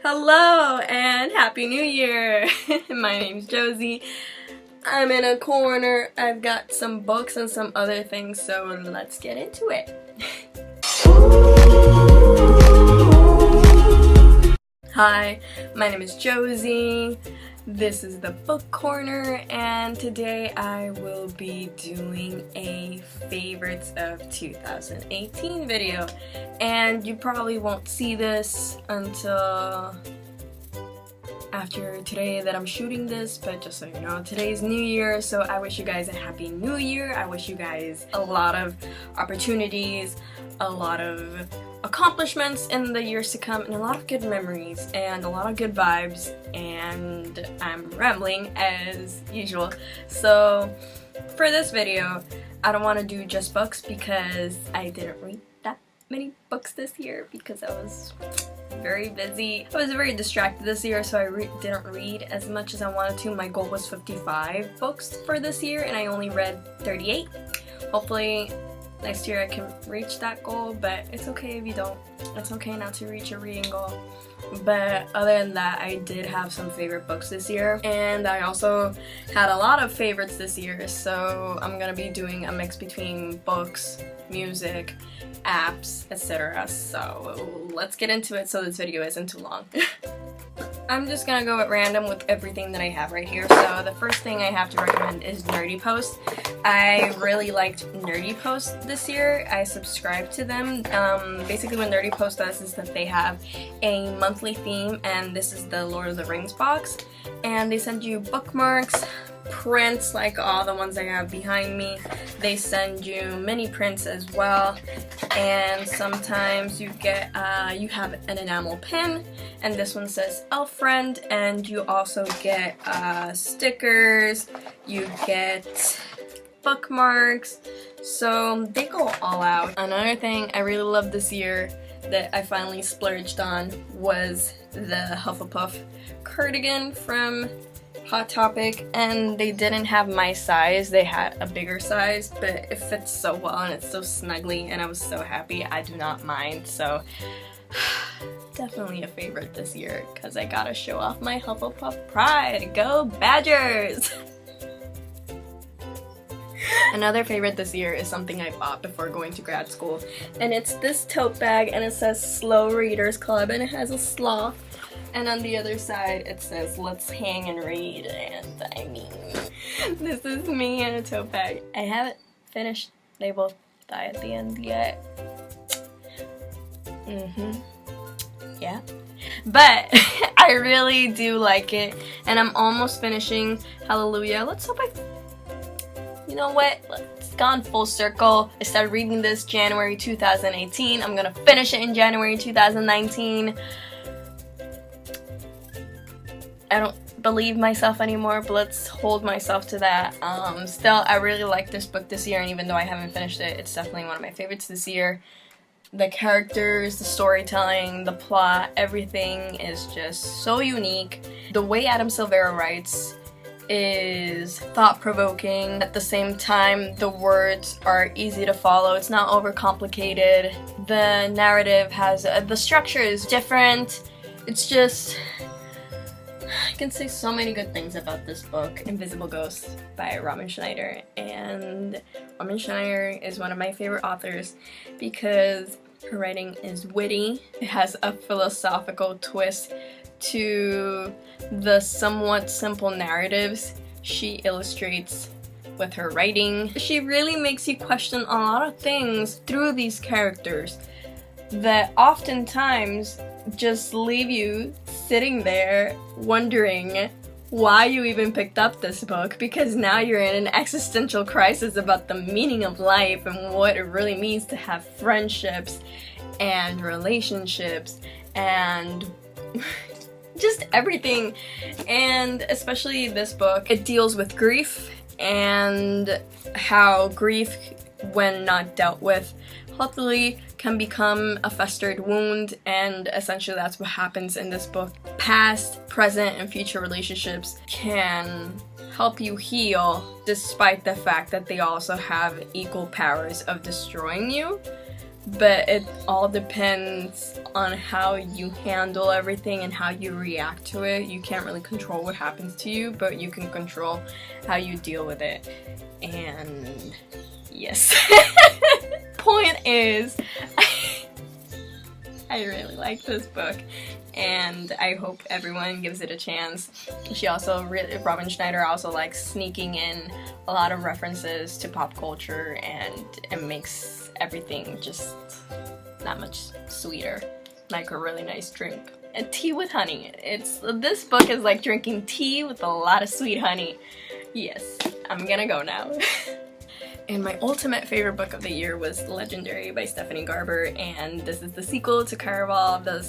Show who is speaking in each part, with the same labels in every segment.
Speaker 1: Hello and Happy New Year! My name's Josie. I'm in a corner. I've got some books and some other things, so let's get into it. Hi, my name is Josie. This is the book corner, and today I will be doing a favorites of 2018 video. And you probably won't see this until after today that I'm shooting this, but just so you know, today's New Year, so I wish you guys a Happy New Year. I wish you guys a lot of opportunities, a lot of accomplishments in the years to come, and a lot of good memories, and a lot of good vibes, and I'm rambling as usual. So for this video, I don't want to do just books because I didn't read that many books this year because I was very busy. I was very distracted this year, so I didn't read as much as I wanted to. My goal was 55 books for this year, and I only read 38. Hopefully next year I can reach that goal, but it's okay if you don't. It's okay not to reach a reading goal. But other than that, I did have some favorite books this year, and I also had a lot of favorites this year, so I'm gonna be doing a mix between books, music, apps, etc. So let's get into it so this video isn't too long. I'm just gonna go at random with everything that I have right here. So the first thing I have to recommend is Nerdy Post. I really liked Nerdy Post this year. I subscribed to them. Basically what Nerdy Post does is that they have a monthly theme, and this is the Lord of the Rings box. And they send you bookmarks, prints like all the ones I have behind me. They send you mini prints as well, and sometimes you get you have an enamel pin, and this one says Elf Friend, and you also get stickers, you get bookmarks, so they go all out. Another thing I really loved this year that I finally splurged on was the Hufflepuff cardigan from Hot Topic, and they didn't have my size. They had a bigger size, but it fits so well and it's so snuggly, and I was so happy. I do not mind, so definitely a favorite this year because I gotta show off my Hufflepuff pride. Go Badgers! Another favorite this year is something I bought before going to grad school, and it's this tote bag, and it says Slow Readers Club, and it has a sloth. And on the other side it says let's hang and read, and I mean, this is me in a tote bag. I haven't finished They Both Die at the End yet. Yeah. But I really do like it, and I'm almost finishing Hallelujah. Let's hope you know what? It's gone full circle. I started reading this January 2018. I'm gonna finish it in January 2019. I don't believe myself anymore, but let's hold myself to that. Still, I really like this book this year, and even though I haven't finished it, it's definitely one of my favorites this year. The characters, the storytelling, the plot, everything is just so unique. The way Adam Silvera writes is thought-provoking. At the same time, the words are easy to follow. It's not overcomplicated. The narrative has, the structure is different. It's just, I can say so many good things about this book, Invisible Ghost by Romy Schneider. And Romy Schneider is one of my favorite authors because her writing is witty. It has a philosophical twist to the somewhat simple narratives she illustrates with her writing. She really makes you question a lot of things through these characters that oftentimes just leave you sitting there wondering why you even picked up this book, because now you're in an existential crisis about the meaning of life and what it really means to have friendships and relationships and just everything. And especially this book, it deals with grief and how grief, when not dealt with healthily, can become a festered wound, and essentially that's what happens in this book. Past, present, and future relationships can help you heal despite the fact that they also have equal powers of destroying you. but it all depends on how you handle everything and how you react to it. You can't really control what happens to you, but you can control how you deal with it. And yes. Point is, I really like this book, and I hope everyone gives it a chance. Robin Schneider also likes sneaking in a lot of references to pop culture, and it makes everything just that much sweeter, like a really nice drink. A tea with honey. This book is like drinking tea with a lot of sweet honey. Yes, I'm gonna go now. And my ultimate favorite book of the year was Legendary by Stephanie Garber, and this is the sequel to Caraval. The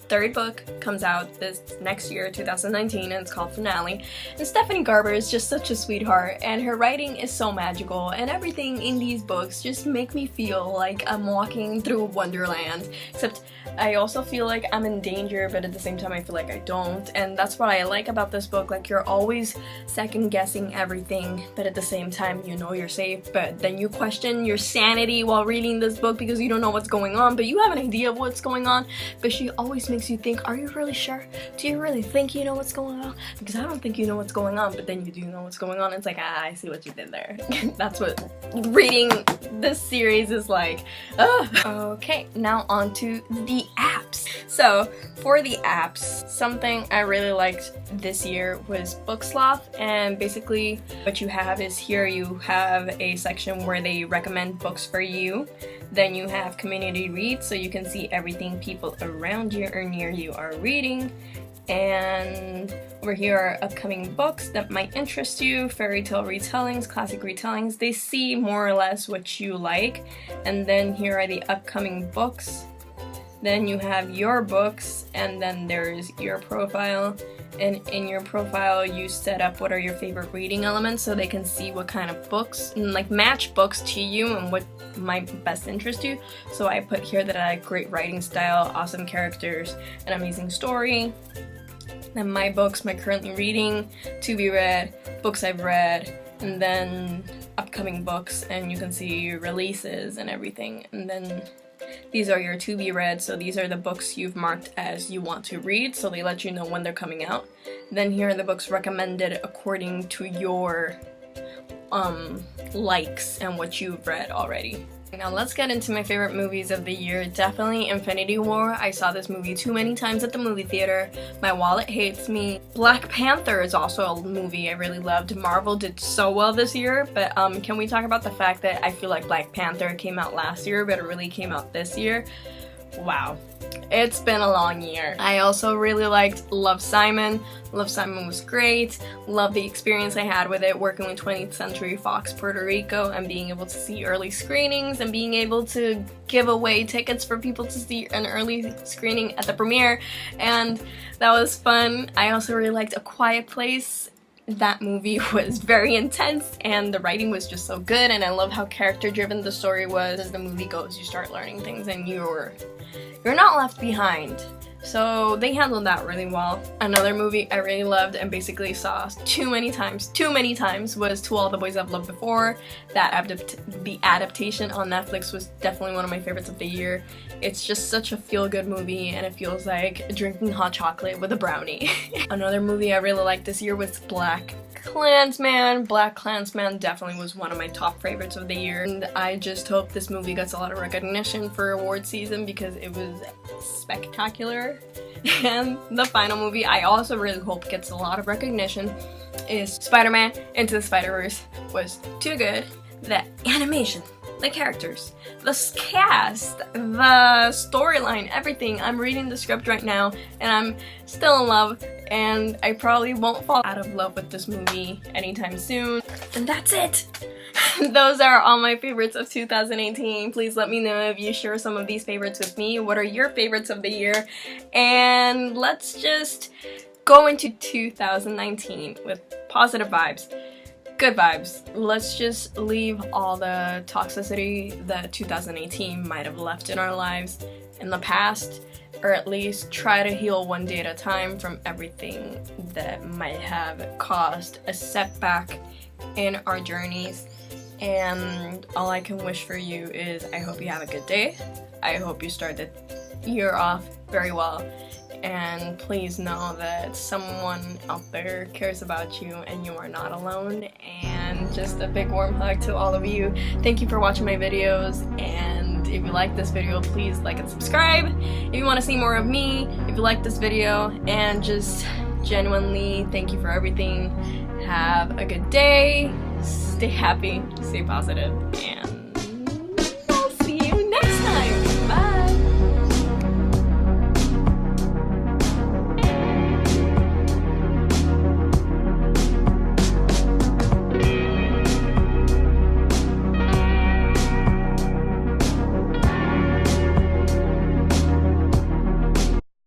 Speaker 1: third book comes out this next year, 2019, and it's called Finale. And Stephanie Garber is just such a sweetheart, and her writing is so magical, and everything in these books just make me feel like I'm walking through Wonderland, except I also feel like I'm in danger, but at the same time I feel like I don't, and that's what I like about this book. Like, you're always second guessing everything, but at the same time you know you're safe, but then you question your sanity while reading this book because you don't know what's going on, but you have an idea of what's going on. But she always makes you think, are you really sure? Do you really think you know what's going on? Because I don't think you know what's going on, but then you do know what's going on. It's like, I see what you did there. That's what reading this series is like. Ugh. Okay, now on to the apps. So for the apps, something I really liked this year was Book Sloth, and basically what you have is here you have a section where they recommend books for you. Then you have Community Read, so you can see everything people around you or near you are reading. And over here are upcoming books that might interest you, fairy tale retellings, classic retellings. They see more or less what you like. And then here are the upcoming books. Then you have your books, and then there's your profile. And in your profile you set up what are your favorite reading elements so they can see what kind of books, and like match books to you and what might best interest you. So I put here that I like great writing style, awesome characters, an amazing story. Then my books, my currently reading, to be read, books I've read, and then upcoming books, and you can see releases and everything. And then these are your to be read, so these are the books you've marked as you want to read, so they let you know when they're coming out. Then here are the books recommended according to your likes and what you've read already. Now let's get into my favorite movies of the year. Definitely Infinity War. I saw this movie too many times at the movie theater. My wallet hates me. Black Panther is also a movie I really loved. Marvel did so well this year, but can we talk about the fact that I feel like Black Panther came out last year, but it really came out this year? Wow. It's been a long year. I also really liked Love, Simon. Love, Simon was great. Love the experience I had with it, working with 20th Century Fox Puerto Rico and being able to see early screenings and being able to give away tickets for people to see an early screening at the premiere, and that was fun. I also really liked A Quiet Place. That movie was very intense and the writing was just so good, and I love how character driven the story was. As the movie goes, you start learning things and you're not left behind. So they handled that really well. Another movie I really loved and basically saw too many times was To All the Boys I've Loved Before. The adaptation on Netflix was definitely one of my favorites of the year. It's just such a feel-good movie and it feels like drinking hot chocolate with a brownie. Another movie I really liked this year was Black Klansman. Black Klansman definitely was one of my top favorites of the year, and I just hope this movie gets a lot of recognition for award season because it was spectacular. And the final movie I also really hope gets a lot of recognition is Spider-Man Into the Spider-Verse. Was too good. The animation, the characters, the cast, the storyline, everything. I'm reading the script right now and I'm still in love, and I probably won't fall out of love with this movie anytime soon. And that's it! Those are all my favorites of 2018. Please let me know if you share some of these favorites with me. What are your favorites of the year? And let's just go into 2019 with positive vibes. Good vibes. Let's just leave all the toxicity that 2018 might have left in our lives in the past, or at least try to heal one day at a time from everything that might have caused a setback in our journeys. and all I can wish for you is I hope you have a good day. I hope you start the year off very well, and please know that someone out there cares about you and you are not alone. And just a big warm hug to all of you. Thank you for watching my videos, and if you like this video, please like and subscribe. If you want to see more of me, if you like this video, and just genuinely thank you for everything. Have a good day, stay happy, stay positive, and I'll see you next time.